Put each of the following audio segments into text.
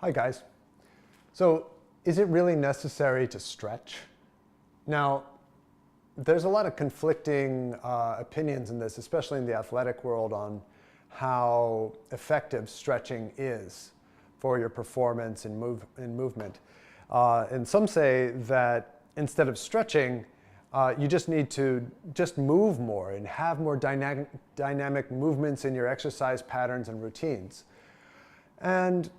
Hi guys. So is it really necessary to stretch? Now, there's a lot of conflicting opinions in this, especially in the athletic world, on how effective stretching is for your performance and movement. And some say that instead of stretching, you just need to move more and have more dynamic movements in your exercise patterns and routines. And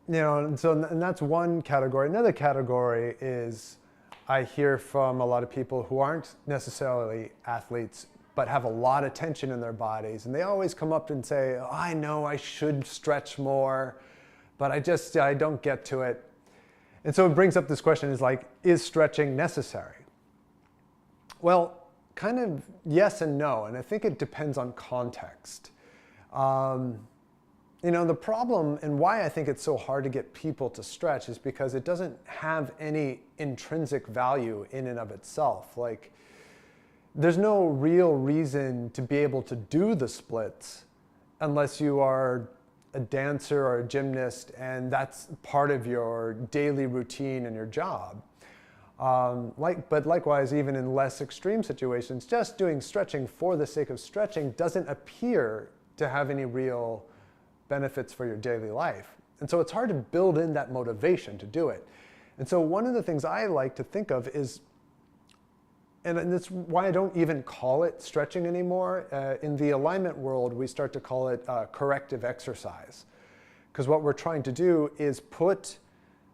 and that's one category. Another category is I hear from a lot of people who aren't necessarily athletes but have a lot of tension in their bodies, and they always come up and say, oh, I know I should stretch more, but I don't get to it. And so it brings up this question, is stretching necessary? Well, kind of yes and no, and I think it depends on context. The problem and why I think it's so hard to get people to stretch is because it doesn't have any intrinsic value in and of itself. Like, there's no real reason to be able to do the splits unless you are a dancer or a gymnast and that's part of your daily routine and your job. But likewise, even in less extreme situations, just doing stretching for the sake of stretching doesn't appear to have any real benefits for your daily life. And so it's hard to build in that motivation to do it. And so one of the things I like to think of is, and that's why I don't even call it stretching anymore. In the alignment world, we start to call it corrective exercise. Because what we're trying to do is put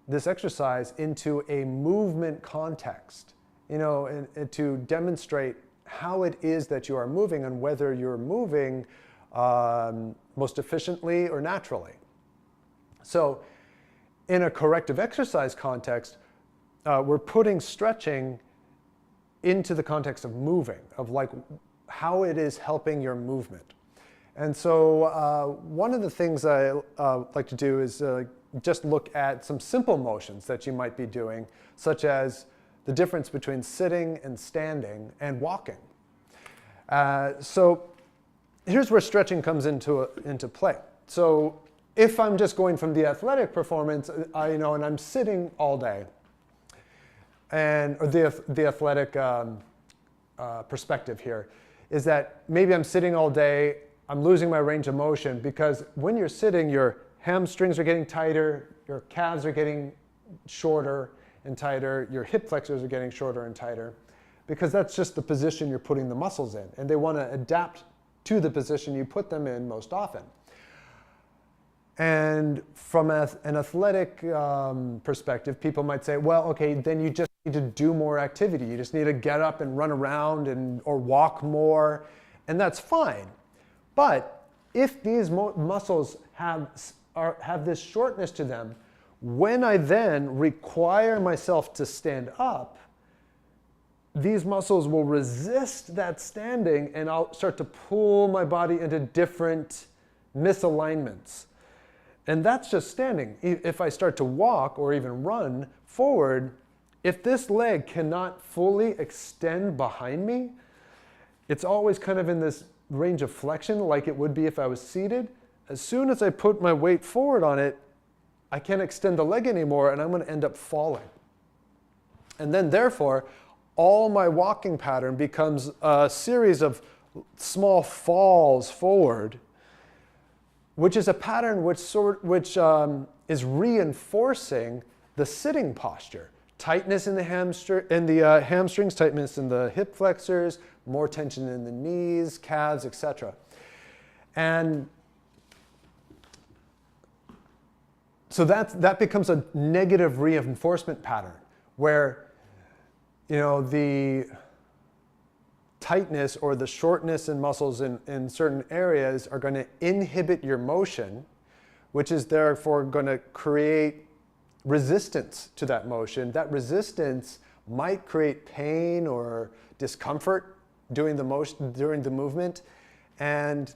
this exercise into a movement context, and to demonstrate how it is that you are moving and whether you're moving most efficiently or naturally. So in a corrective exercise context, we're putting stretching into the context of moving, of how it is helping your movement. And so one of the things I like to do is just look at some simple motions that you might be doing, such as the difference between sitting and standing and walking. So here's where stretching comes into play. So if I'm just going from the athletic performance, and I'm sitting all day, or the athletic perspective here is that maybe I'm sitting all day, I'm losing my range of motion, because when you're sitting, your hamstrings are getting tighter, your calves are getting shorter and tighter, your hip flexors are getting shorter and tighter, because that's just the position you're putting the muscles in, and they want to adapt to the position you put them in most often. And from an athletic perspective, people might say, well, okay, then you just need to do more activity. You just need to get up and run around or walk more, and that's fine. But if these muscles have this shortness to them, when I then require myself to stand up, these muscles will resist that standing, and I'll start to pull my body into different misalignments. And that's just standing. If I start to walk or even run forward, if this leg cannot fully extend behind me, it's always kind of in this range of flexion like it would be if I was seated. As soon as I put my weight forward on it, I can't extend the leg anymore, and I'm going to end up falling. And then therefore, all my walking pattern becomes a series of small falls forward, which is a pattern which is reinforcing the sitting posture. Tightness in the hamstrings, tightness in the hip flexors, more tension in the knees, calves, etc. And so that becomes a negative reinforcement pattern where the tightness or the shortness in muscles in certain areas are going to inhibit your motion, which is therefore going to create resistance to that motion. That resistance might create pain or discomfort during the movement, and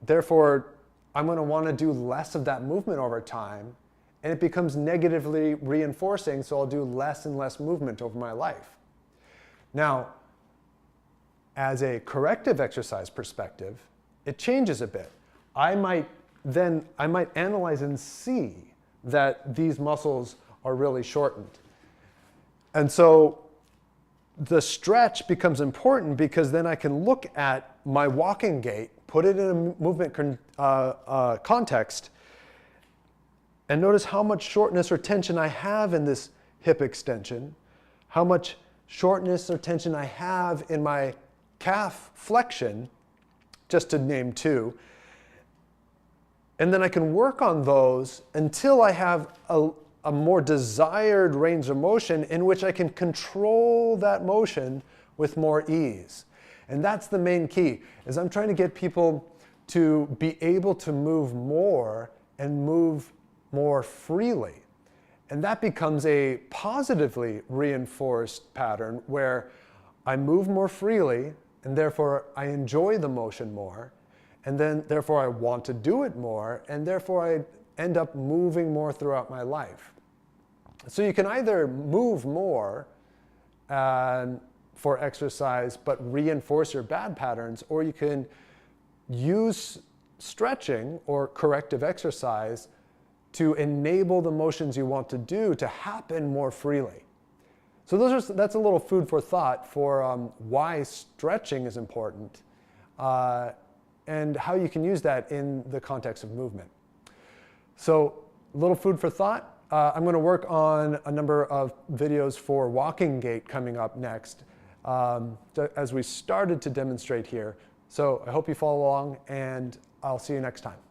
therefore I'm going to want to do less of that movement over time, and it becomes negatively reinforcing, so I'll do less and less movement over my life. Now, as a corrective exercise perspective, it changes a bit. I might analyze and see that these muscles are really shortened. And so the stretch becomes important because then I can look at my walking gait, put it in a movement context, and notice how much shortness or tension I have in this hip extension, how much shortness or tension I have in my calf flexion, just to name two. And then I can work on those until I have a more desired range of motion in which I can control that motion with more ease. And that's the main key, is I'm trying to get people to be able to move more and move more freely. And that becomes a positively reinforced pattern where I move more freely and therefore I enjoy the motion more, and then therefore I want to do it more, and therefore I end up moving more throughout my life. So you can either move more for exercise but reinforce your bad patterns, or you can use stretching or corrective exercise to enable the motions you want to do to happen more freely. So that's a little food for thought for why stretching is important and how you can use that in the context of movement. So a little food for thought. I'm going to work on a number of videos for walking gait coming up next as we started to demonstrate here. So I hope you follow along, and I'll see you next time.